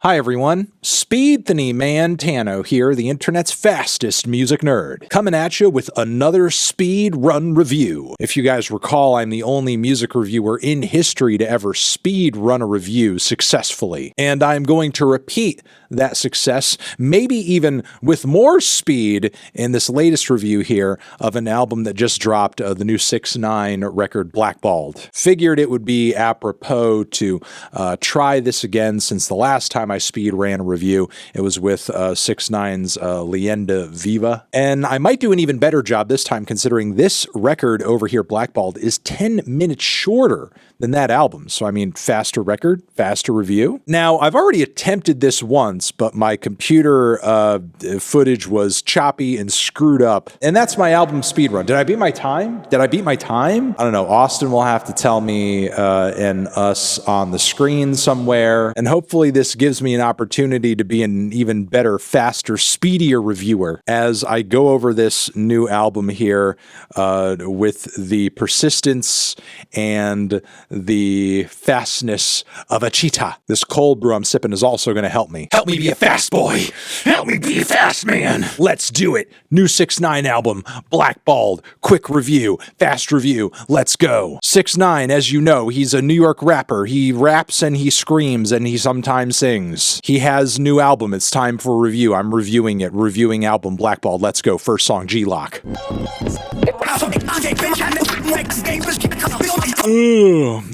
Hi everyone, Speedrunning Fantano here, the internet's fastest music nerd, coming at you with another speedrun review. If you guys recall, I'm the only music reviewer in history to ever speedrun a review successfully, and I'm going to repeat that success, maybe even with more speed, in this latest review here of an album that just dropped, the new 6ix9ine record, Blackballed. Figured it would be apropos to try this again, since the last time I speed ran a review, it was with 6ix9ine's Leyenda Viva. And I might do an even better job this time, considering this record over here, Blackballed, is 10 minutes shorter than that album. So I mean, faster record, faster review. Now, I've already attempted this once, but my computer footage was choppy and screwed up. And that's my album speedrun. Did I beat my time? Did I beat my time? I don't know. Austin will have to tell me and us on the screen somewhere. And hopefully this gives me an opportunity to be an even better, faster, speedier reviewer as I go over this new album here with the persistence and the fastness of a cheetah. This cold brew I'm sipping is also going to help me. Help me be a fast boy. Help me be a fast man. Let's do it. New 6ix9ine album, Blackballed. Quick review, fast review. Let's go. 6ix9ine, as you know, he's a New York rapper. He raps and he screams and he sometimes sings. He has new album. It's time for a review. I'm reviewing it. Reviewing album, Blackballed. Let's go. First song, G-Lock.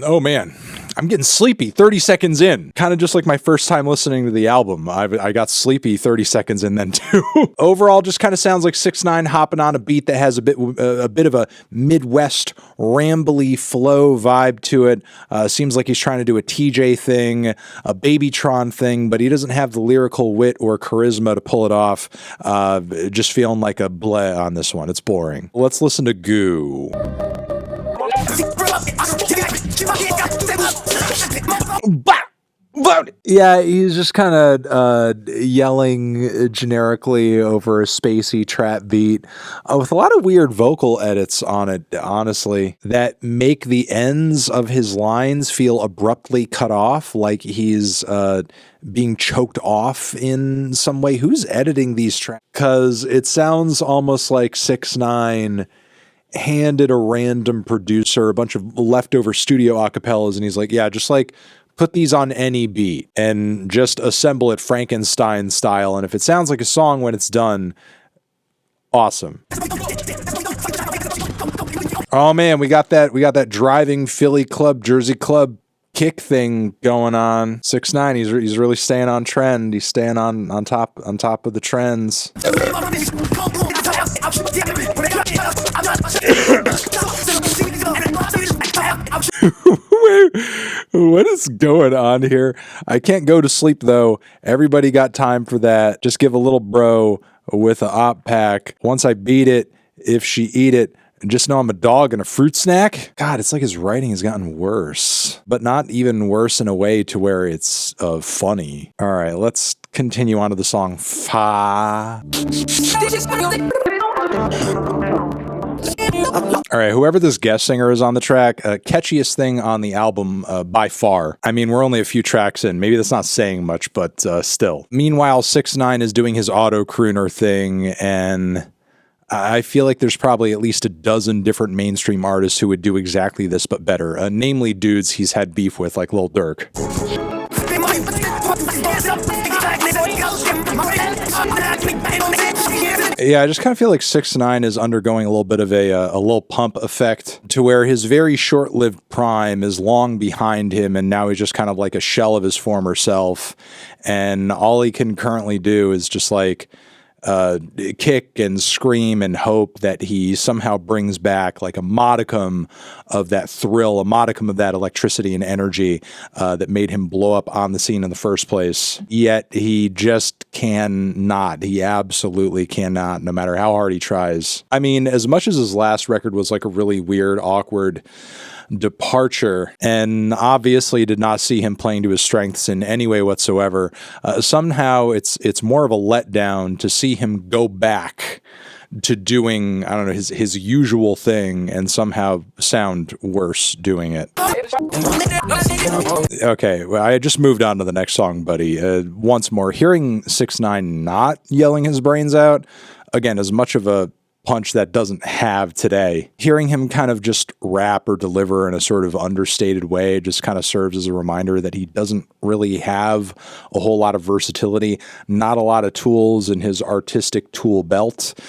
Oh man, I'm getting sleepy 30 seconds in. Kind of just like my first time listening to the album. I got sleepy 30 seconds in then too. Overall, just kind of sounds like 6ix9ine hopping on a beat that has a bit of a Midwest rambly flow vibe to it. Seems like he's trying to do a TJ thing, a Babytron thing, but he doesn't have the lyrical wit or charisma to pull it off. Just feeling like a bleh on this one. It's boring. Let's listen to Goo. Yeah, he's just kind of yelling generically over a spacey trap beat with a lot of weird vocal edits on it, honestly, that make the ends of his lines feel abruptly cut off, like he's being choked off in some way. Who's editing these tracks? Because it sounds almost like 6ix9ine handed a random producer a bunch of leftover studio acapellas, and he's like, yeah, just like put these on any beat and just assemble it Frankenstein style. And if it sounds like a song when it's done, awesome. Oh man, we got that driving Philly club, Jersey club kick thing going on. 6ix9ine, he's really staying on trend. He's staying on top of the trends. What is going on here? I can't go to sleep though. Everybody got time for that. Just give a little bro with a op pack. Once I beat it, if she eat it, just know I'm a dog and a fruit snack. God, it's like his writing has gotten worse, but not even worse in a way to where it's funny. All right, let's continue on to the song Fa. All right, whoever this guest singer is on the track, catchiest thing on the album by far. I mean, we're only a few tracks in. Maybe that's not saying much, but still. Meanwhile, 6ix9ine is doing his auto crooner thing, and I feel like there's probably at least a dozen different mainstream artists who would do exactly this, but better. Namely dudes he's had beef with, like Lil Durk. Yeah, I just kind of feel like 6ix9ine is undergoing a little bit of a Lil Pump effect, to where his very short-lived prime is long behind him, and now he's just kind of like a shell of his former self, and all he can currently do is just like kick and scream and hope that he somehow brings back like a modicum of that thrill, a modicum of that electricity and energy that made him blow up on the scene in the first place. Yet he just cannot. He absolutely cannot, no matter how hard he tries. I mean, as much as his last record was like a really weird, awkward departure, and obviously did not see him playing to his strengths in any way whatsoever, somehow it's more of a letdown to see him go back to doing, I don't know, his usual thing and somehow sound worse doing it. Okay, well, I just moved on to the next song, buddy. Once more, hearing 6ix9ine not yelling his brains out, again, as much of a punch that doesn't have today. Hearing him kind of just rap or deliver in a sort of understated way just kind of serves as a reminder that he doesn't really have a whole lot of versatility, not a lot of tools in his artistic tool belt.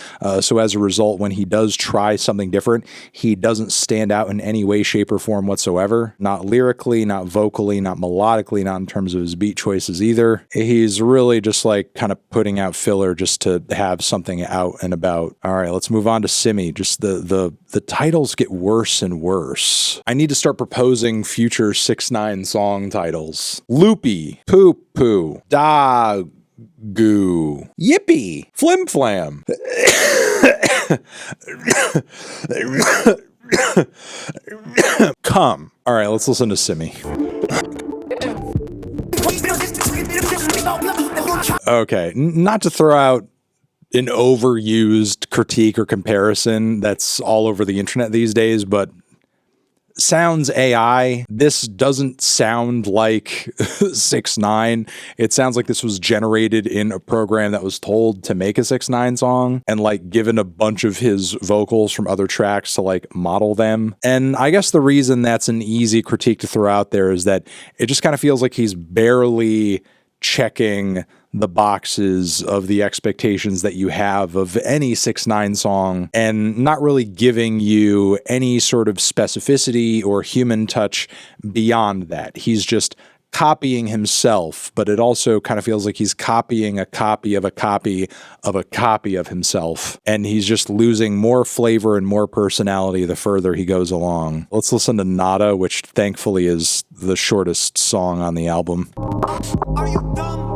So as a result, when he does try something different, he doesn't stand out in any way, shape, or form whatsoever. Not lyrically, not vocally, not melodically, not in terms of his beat choices either. He's really just like kind of putting out filler just to have something out and about. All right, let's move on to Simi. Just the titles get worse and worse. I need to start proposing future 6ix9ine song titles. Loopy, Poo Poo, Dog Goo, Yippee, Flim Flam. Come. All right, let's listen to Simi. Okay, not to throw out an overused critique or comparison that's all over the internet these days, but sounds AI. This doesn't sound like 6ix9ine. It sounds like this was generated in a program that was told to make a 6ix9ine song and like given a bunch of his vocals from other tracks to like model them. And I guess the reason that's an easy critique to throw out there is that it just kind of feels like he's barely checking the boxes of the expectations that you have of any 6ix9ine song and not really giving you any sort of specificity or human touch beyond that. He's just copying himself, but it also kind of feels like he's copying a copy of a copy of a copy of himself. And he's just losing more flavor and more personality the further he goes along. Let's listen to Nada, which thankfully is the shortest song on the album. Are you dumb?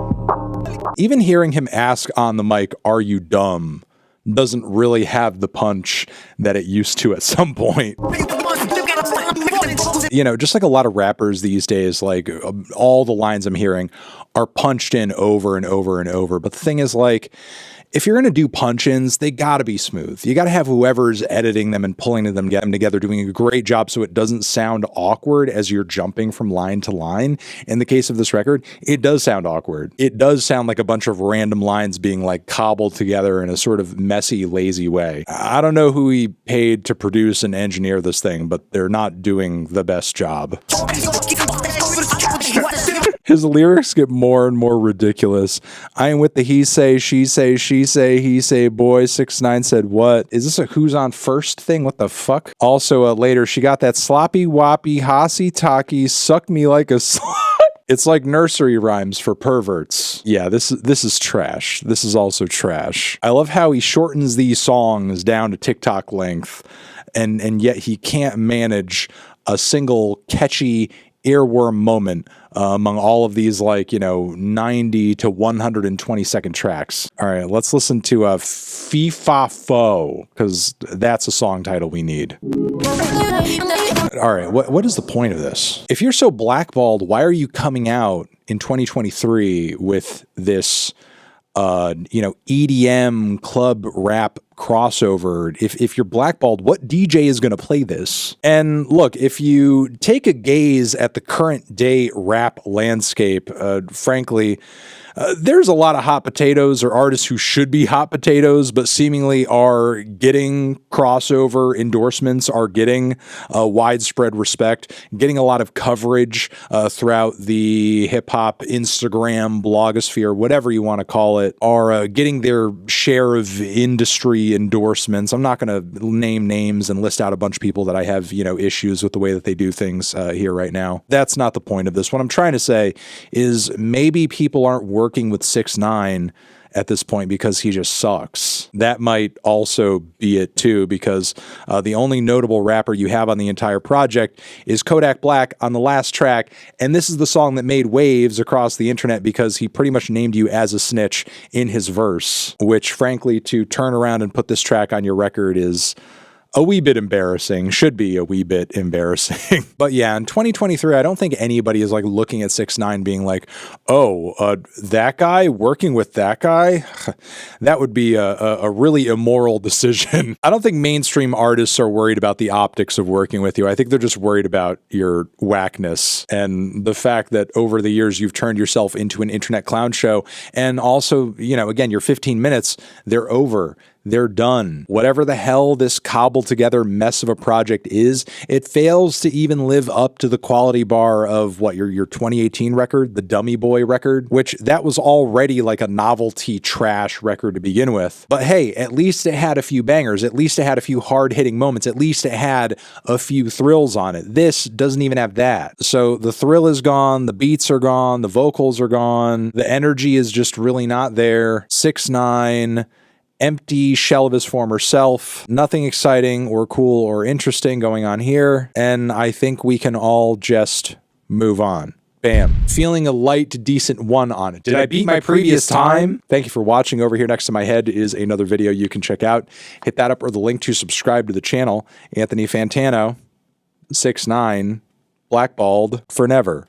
Even hearing him ask on the mic, "Are you dumb?" doesn't really have the punch that it used to at some point. You know, just like a lot of rappers these days, like all the lines I'm hearing are punched in over and over and over. But the thing is, like, if you're going to do punch-ins, they got to be smooth. You got to have whoever's editing them and pulling them together doing a great job so it doesn't sound awkward as you're jumping from line to line. In the case of this record, it does sound awkward. It does sound like a bunch of random lines being like cobbled together in a sort of messy, lazy way. I don't know who he paid to produce and engineer this thing, but they're not doing the best job. His lyrics get more and more ridiculous. I am with the he say, she say, she say, he say, boy. 6ix9ine said what? Is this a who's on first thing? What the fuck? Also, later, she got that sloppy, woppy, hossy, talky, suck me like a slut. It's like nursery rhymes for perverts. Yeah, this is trash. This is also trash. I love how he shortens these songs down to TikTok length, and yet he can't manage a single catchy earworm moment among all of these, like, 90 to 120 second tracks. All right, let's listen to FIFA Fo, because that's a song title we need. All right, what is the point of this? If you're so blackballed, why are you coming out in 2023 with this EDM club rap crossover? If you're blackballed, what DJ is going to play this? And look, if you take a gaze at the current day rap landscape, frankly, there's a lot of hot potatoes or artists who should be hot potatoes, but seemingly are getting crossover endorsements, are getting widespread respect, getting a lot of coverage throughout the hip hop, Instagram, blogosphere, whatever you want to call it, are getting their share of industry endorsements. I'm not going to name names and list out a bunch of people that I have, issues with the way that they do things here right now. That's not the point of this. What I'm trying to say is maybe people aren't working with 6ix9ine at this point because he just sucks. That might also be it too, because the only notable rapper you have on the entire project is Kodak Black on the last track, and this is the song that made waves across the internet because he pretty much named you as a snitch in his verse, which frankly, to turn around and put this track on your record is a wee bit embarrassing, should be a wee bit embarrassing. But yeah, in 2023, I don't think anybody is like looking at 6ix9ine being like, oh, that guy working with that guy, that would be a really immoral decision. I don't think mainstream artists are worried about the optics of working with you. I think they're just worried about your whackness and the fact that over the years you've turned yourself into an internet clown show. And also, you know, again, your 15 minutes, they're over. They're done. Whatever the hell this cobbled together mess of a project is, it fails to even live up to the quality bar of what, your 2018 record, the Dummy Boy record, which that was already like a novelty trash record to begin with. But hey, at least it had a few bangers. At least it had a few hard-hitting moments. At least it had a few thrills on it. This doesn't even have that. So the thrill is gone, the beats are gone, the vocals are gone, the energy is just really not there. 6ix9ine, empty shell of his former self. Nothing exciting or cool or interesting going on here. And I think we can all just move on. Bam. Feeling a light, decent 1 on it. Did I beat my previous time? Thank you for watching. Over here next to my head is another video you can check out. Hit that up or the link to subscribe to the channel. Anthony Fantano, 6ix9ine, blackballed for never.